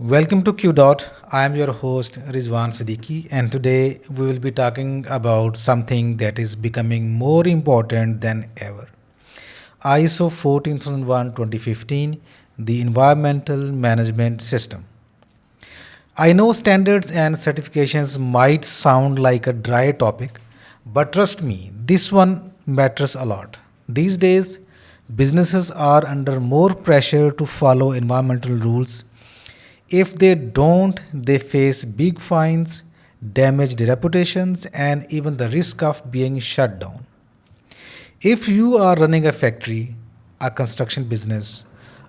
Welcome to Qdot. I am your host Rizwan Siddiqui, and today we will be talking about something that is becoming more important than ever. ISO 14001:2015, the Environmental Management System. I know standards and certifications might sound like a dry topic, but trust me, this one matters a lot. These days, businesses are under more pressure to follow environmental rules. If they don't, they face big fines, damaged reputations, and even the risk of being shut down. If you are running a factory, a construction business,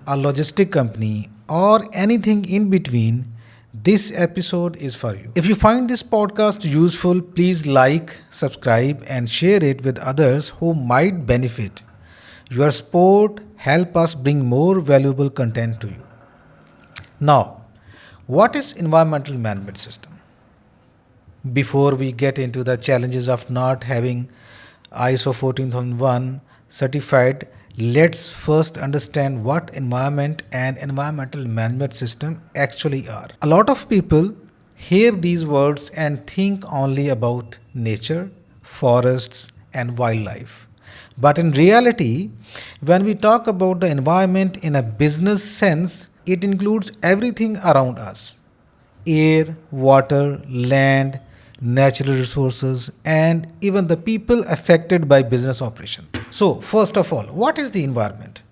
a logistic company, or anything in between, this episode is for you. If you find this podcast useful, please like, subscribe, and share it with others who might benefit. Your support help us bring more valuable content to you. Now, what is environmental management system? Before we get into the challenges of not having ISO 14001 certified, let's first understand what environment and environmental management system actually are. A lot of people hear these words and think only about nature, forests, and wildlife. But in reality, when we talk about the environment in a business sense, it includes everything around us: air, water, land, natural resources, and even the people affected by business operations. So, first of all, what is the environment?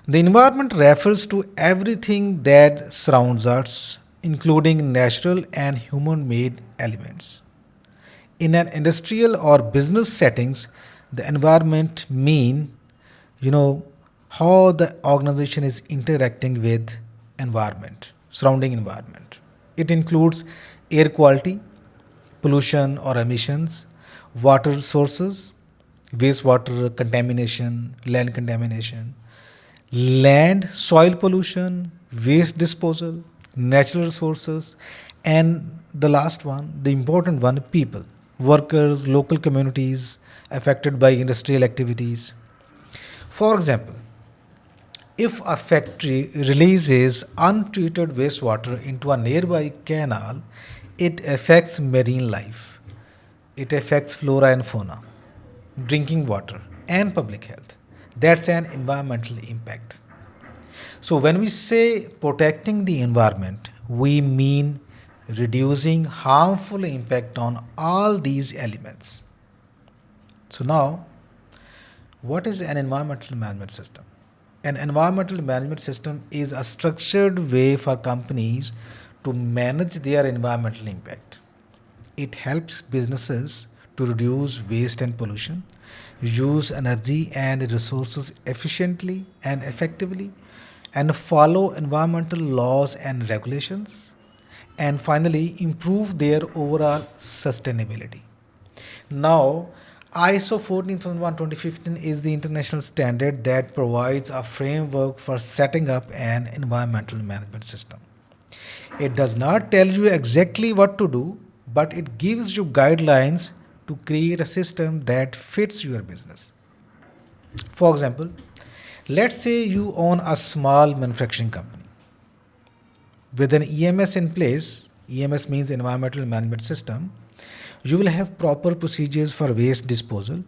The environment refers to everything that surrounds us, including natural and human made elements. In an industrial or business settings, the environment mean, you know, how the organization is interacting with surrounding environment. It includes air quality, pollution or emissions, water sources, wastewater contamination, land contamination, land, soil pollution, waste disposal, natural resources, and the last one, the important one, people, workers, local communities affected by industrial activities. For example, if a factory releases untreated wastewater into a nearby canal, it affects marine life. It affects flora and fauna, drinking water, and public health. That's an environmental impact. So, when we say protecting the environment, we mean reducing harmful impact on all these elements. So, now what is an environmental management system? An environmental management system is a structured way for companies to manage their environmental impact. It helps businesses to reduce waste and pollution, use energy and resources efficiently and effectively, and follow environmental laws and regulations, and finally improve their overall sustainability. Now, ISO 14001:2015 is the international standard that provides a framework for setting up an environmental management system. It does not tell you exactly what to do, but it gives you guidelines to create a system that fits your business. For example, let's say you own a small manufacturing company. With an EMS in place, EMS means environmental management system, you will have proper procedures for waste disposal,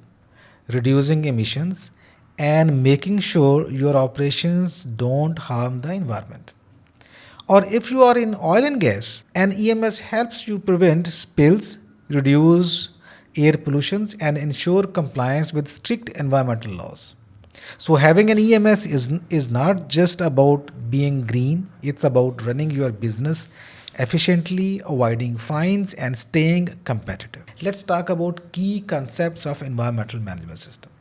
reducing emissions, and making sure your operations don't harm the environment. Or if you are in oil and gas, an EMS helps you prevent spills, reduce air pollutions, and ensure compliance with strict environmental laws. So having an EMS is not just about being green, it's about running your business efficiently, avoiding fines, and staying competitive. Let's talk about key concepts of environmental management system.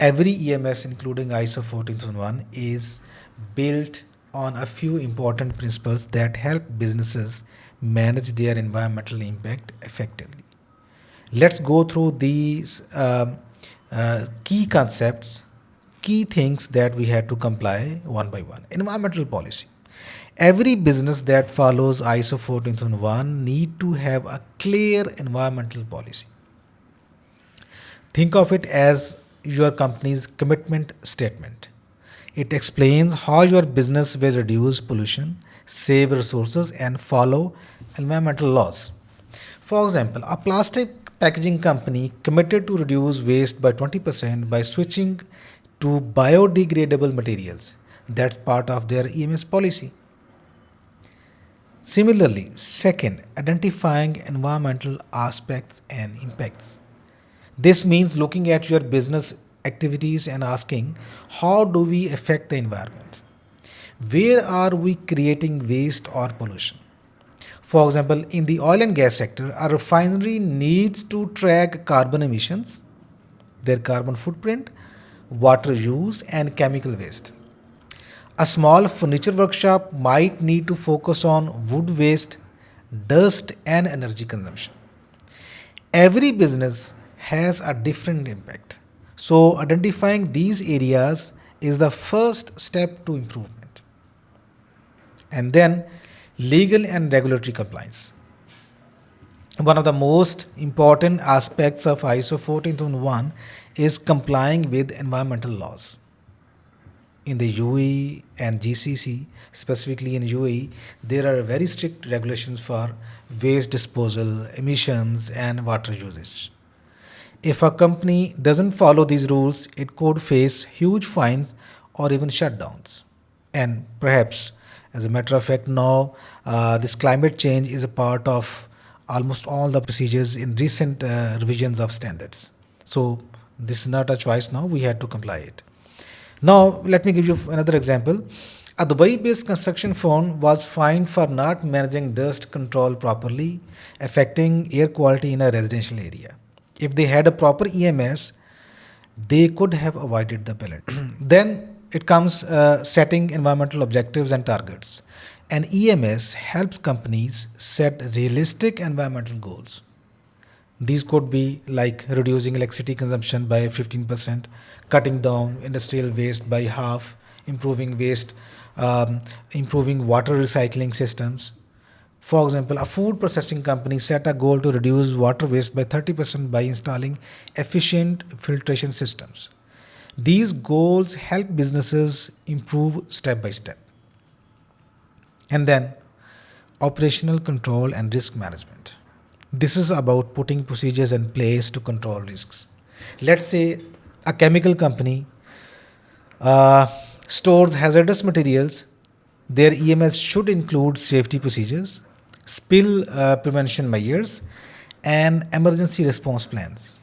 Every EMS, including ISO 14001, is built on a few important principles that help businesses manage their environmental impact effectively. Let's go through these key concepts, key things that we had to comply one by one. Environmental policy. Every business that follows ISO 14001 need to have a clear environmental policy. Think of it as your company's commitment statement. It explains how your business will reduce pollution, save resources, and follow environmental laws. For example, a plastic packaging company committed to reduce waste by 20% by switching to biodegradable materials. That's part of their EMS policy. Similarly, second, identifying environmental aspects and impacts. This means looking at your business activities and asking, how do we affect the environment? Where are we creating waste or pollution? For example, in the oil and gas sector, a refinery needs to track carbon emissions, their carbon footprint, water use, and chemical waste. A small furniture workshop might need to focus on wood waste, dust, and energy consumption. Every business has a different impact. So, identifying these areas is the first step to improvement. And then, legal and regulatory compliance. One of the most important aspects of ISO 14001 is complying with environmental laws. In the UAE and GCC, specifically in UAE, there are very strict regulations for waste disposal, emissions, and water usage. If a company doesn't follow these rules, it could face huge fines or even shutdowns. And perhaps, as a matter of fact, now this climate change is a part of almost all the procedures in recent revisions of standards. So, this is not a choice now, we had to comply it. Now, let me give you another example. A Dubai based construction firm was fined for not managing dust control properly, affecting air quality in a residential area. If they had a proper EMS, they could have avoided the penalty. Then it comes setting environmental objectives and targets. An EMS helps companies set realistic environmental goals. These could be like reducing electricity consumption by 15%, cutting down industrial waste by half, improving waste, improving water recycling systems. For example, a food processing company set a goal to reduce water waste by 30% by installing efficient filtration systems. These goals help businesses improve step by step. And then operational control and risk management. This is about putting procedures in place to control risks. Let's say a chemical company uh, stores hazardous materials. Their EMS should include safety procedures, spill prevention measures, and emergency response plans.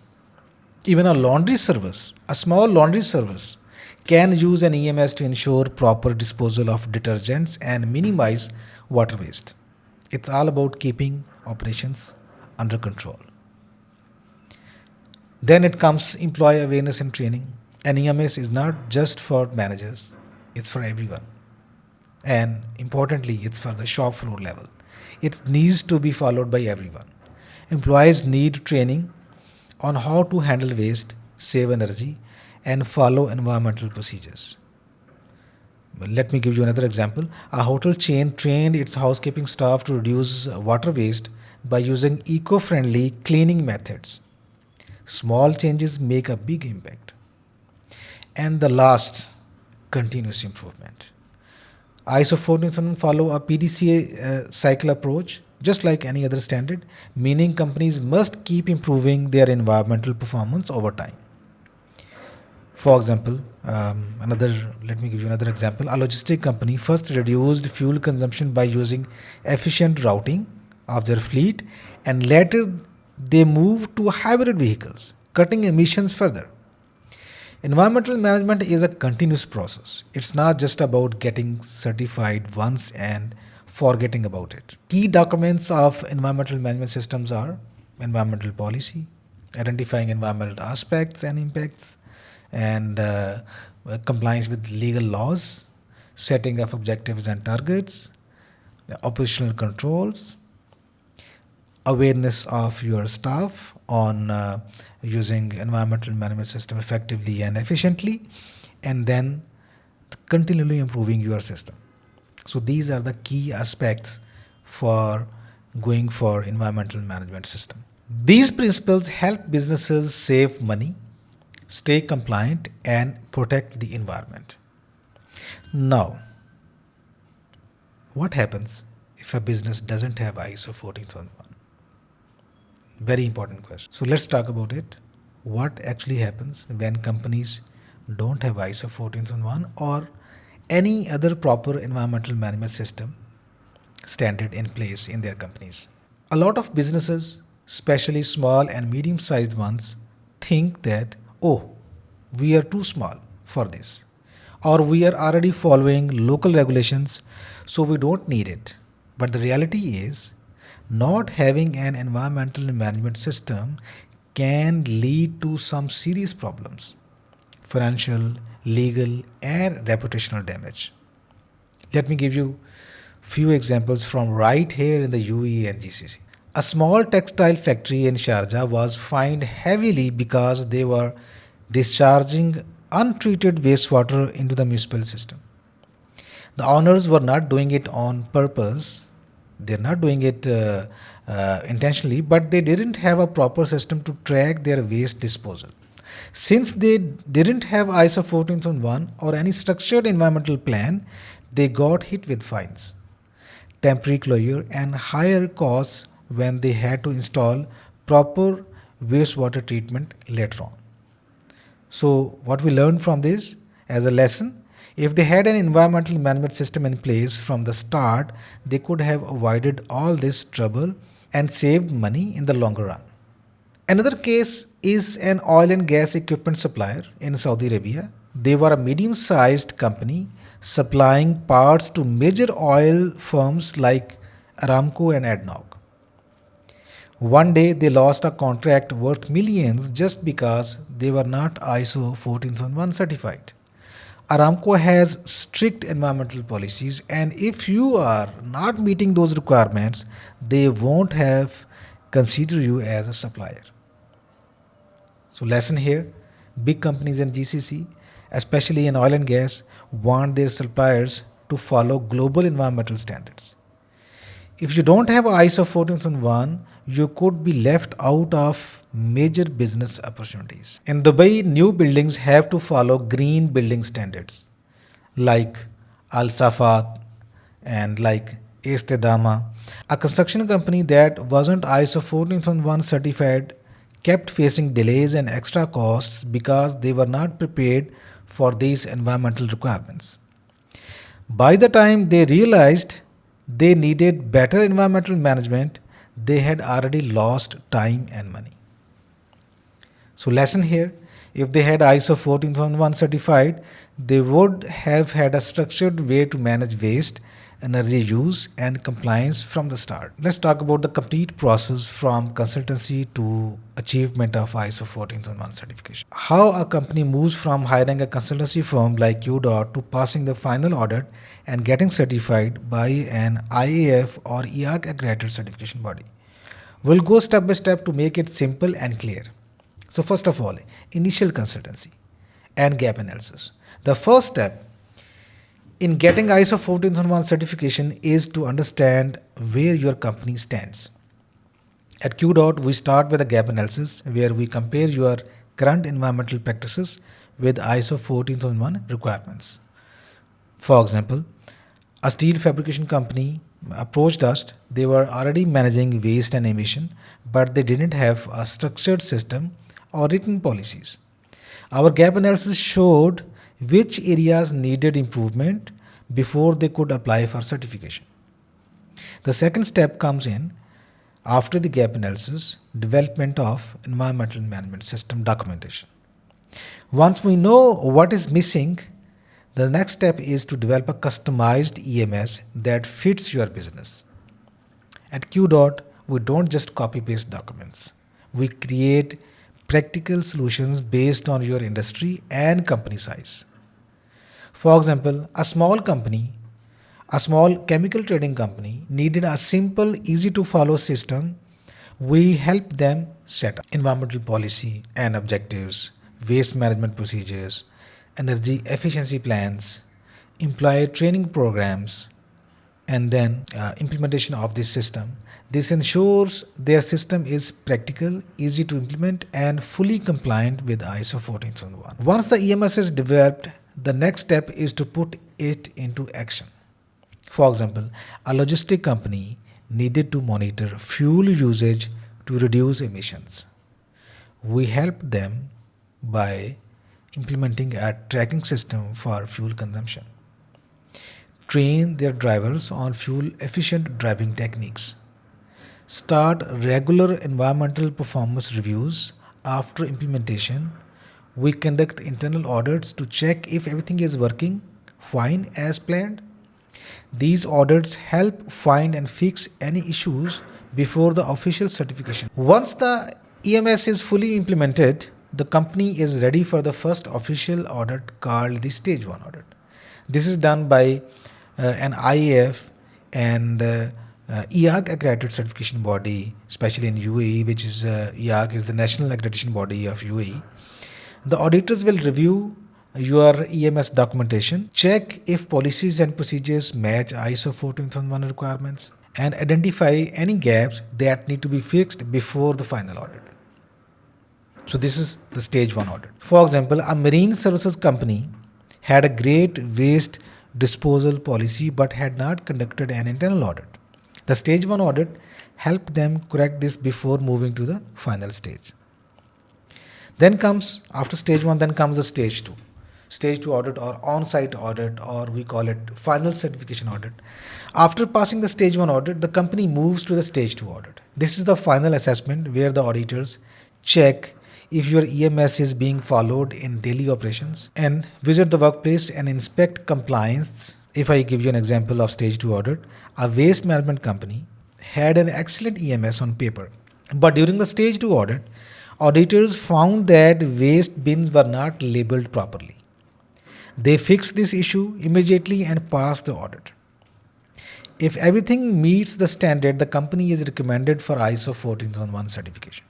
Even a small laundry service, can use an EMS to ensure proper disposal of detergents and minimize water waste. It's all about keeping operations under control. Then it comes employee awareness and training. An EMS is not just for managers, it's for everyone. And importantly, it's for the shop floor level. It needs to be followed by everyone. Employees need training on how to handle waste, save energy, and follow environmental procedures. Let me give you another example. A hotel chain trained its housekeeping staff to reduce water waste by using eco friendly cleaning methods. Small changes make a big impact. And the last, continuous improvement. ISO 14000 follow a PDCA cycle approach, just like any other standard, meaning companies must keep improving their environmental performance over time. For example, let me give you another example. A logistic company first reduced fuel consumption by using efficient routing of their fleet, and later they moved to hybrid vehicles, cutting emissions further. Environmental management is a continuous process. It's not just about getting certified once and forgetting about it. Key documents of environmental management systems are environmental policy, identifying environmental aspects and impacts, and compliance with legal laws, setting of objectives and targets, the operational controls, awareness of your staff on using environmental management system effectively and efficiently, and then continually improving your system. So these are the key aspects for going for environmental management system. These principles help businesses save money, stay compliant, and protect the environment. Now, What happens if a business doesn't have ISO 14001? Very important question. So let's talk about it. What actually happens when companies don't have ISO 14001 or any other proper environmental management system standard in place in their companies? A lot of businesses, especially small and medium sized ones, think that, oh, we are too small for this, or we are already following local regulations, so we don't need it. But the reality is, not having an environmental management system can lead to some serious problems: financial, legal, and reputational damage. Let me give you few examples from right here in the UAE and GCC. A small textile factory in Sharjah was fined heavily because they were discharging untreated wastewater into the municipal system. The owners were not doing it on purpose, they're not doing it intentionally, but they didn't have a proper system to track their waste disposal. Since they didn't have ISO 14001 or any structured environmental plan, they got hit with fines, temporary closure, and higher costs when they had to install proper wastewater treatment later on. So, what we learned from this as a lesson, if they had an environmental management system in place from the start, they could have avoided all this trouble and saved money in the longer run. Another case is an oil and gas equipment supplier in Saudi Arabia. They were a medium sized company supplying parts to major oil firms like Aramco and ADNOC. One day they lost a contract worth millions just because they were not ISO 14001 certified. Aramco has strict environmental policies, and if you are not meeting those requirements, they won't have consider you as a supplier. So lesson here, big companies in GCC, especially in oil and gas, want their suppliers to follow global environmental standards. If you don't have ISO 14001, you could be left out of major business opportunities. In Dubai, new buildings have to follow green building standards like Al Safat and like Estedama. A construction company that wasn't ISO 14001 certified kept facing delays and extra costs because they were not prepared for these environmental requirements. By the time they realized they needed better environmental management, they had already lost time and money. So lesson here, if they had ISO 14001 certified, they would have had a structured way to manage waste, energy use and compliance from the start. Let's talk about the complete process from consultancy to achievement of ISO 14001 certification. How a company moves from hiring a consultancy firm like Qdot to passing the final audit and getting certified by an IAF or EAC accredited certification body. We'll go step by step to make it simple and clear. So first of all, initial consultancy and gap analysis. The first step in getting ISO 14001 certification is to understand where your company stands. At Qdot, we start with a gap analysis where we compare your current environmental practices with ISO 14001 requirements. For example, a steel fabrication company approached us. They were already managing waste and emission, but they didn't have a structured system or written policies. Our gap analysis showed which areas needed improvement before they could apply for certification. The second step comes in after the gap analysis, development of environmental management system documentation. Once we know what is missing, the next step is to develop a customized EMS that fits your business. At Qdot, we don't just copy paste documents. We create practical solutions based on your industry and company size. For example, a small chemical trading company needed a simple, easy to follow system. We helped them set up environmental policy and objectives, waste management procedures, energy efficiency plans, employee training programs, and then implementation of this system. This ensures their system is practical, easy to implement, and fully compliant with ISO 14001. Once the EMS is developed, the next step is to put it into action. For example, a logistic company needed to monitor fuel usage to reduce emissions. We helped them by implementing a tracking system for fuel consumption, train their drivers on fuel efficient driving techniques, start regular environmental performance reviews after implementation. We conduct internal audits to check if everything is working fine as planned. These audits help find and fix any issues before the official certification. Once the EMS is fully implemented, the company is ready for the first official audit called the stage 1 audit. This is done by an IAF and EAC accredited certification body, especially in UAE, which is EAC is the national accreditation body of UAE. The auditors will review your EMS documentation, check if policies and procedures match ISO 14001 requirements, and identify any gaps that need to be fixed before the final audit. So this is the stage 1 audit. For example, a marine services company had a great waste disposal policy but had not conducted an internal audit. The stage 1 audit helped them correct this before moving to the final stage. Then comes, after stage 1, then comes the stage 2. Stage 2 audit or on-site audit, or we call it final certification audit. After passing the stage 1 audit, the company moves to the stage 2 audit. This is the final assessment where the auditors check if your EMS is being followed in daily operations and visit the workplace and inspect compliance. If I give you an example of stage 2 audit, a waste management company had an excellent EMS on paper, but during the stage 2 audit, auditors found that waste bins were not labeled properly. They fixed this issue immediately and passed the audit. If everything meets the standard, the company is recommended for ISO 14001 certification.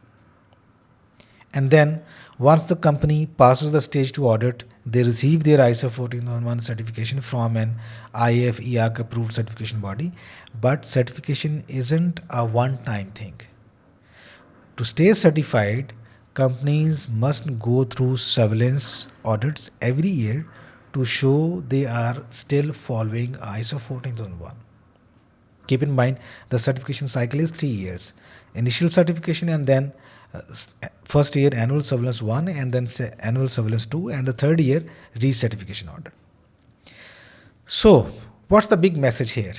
And then, once the company passes the stage 2 audit, they receive their ISO 14001 certification from an IAF EAC approved certification body. But certification isn't a one-time thing. To stay certified, companies must go through surveillance audits every year to show they are still following ISO 14001. Keep in mind, the certification cycle is 3 years. Initial certification and then first year annual surveillance 1 and then annual surveillance 2 and the third year recertification audit. So, what's the big message here?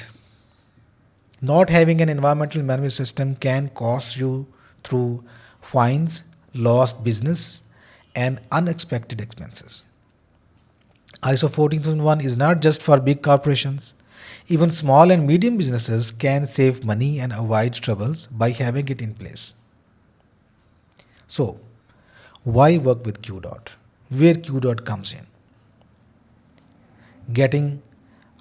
Not having an environmental management system can cost you through fines, lost business, and unexpected expenses. ISO 14001 is not just for big corporations. Even small and medium businesses can save money and avoid troubles by having it in place. So, why work with Qdot? Where Qdot comes in? Getting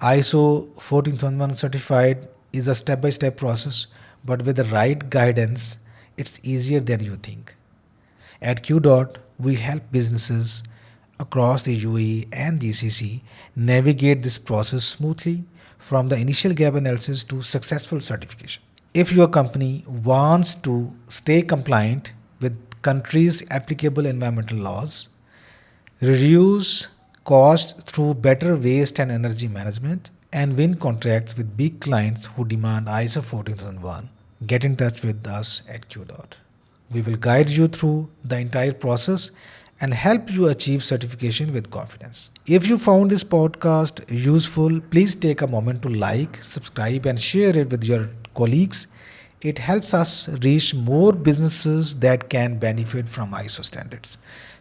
ISO 14001 certified is a step-by-step process, but with the right guidance, it's easier than you think. At Qdot, we help businesses across the UAE and GCC navigate this process smoothly from the initial gap analysis to successful certification. If your company wants to stay compliant with country's applicable environmental laws, reduce costs through better waste and energy management, and win contracts with big clients who demand ISO 14001, get in touch with us at Qdot. We will guide you through the entire process and help you achieve certification with confidence. If you found this podcast useful, please take a moment to like, subscribe, and share it with your colleagues. It helps us reach more businesses that can benefit from ISO standards.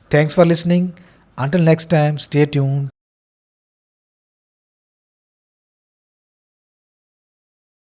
Thanks for listening. Until next time, stay tuned.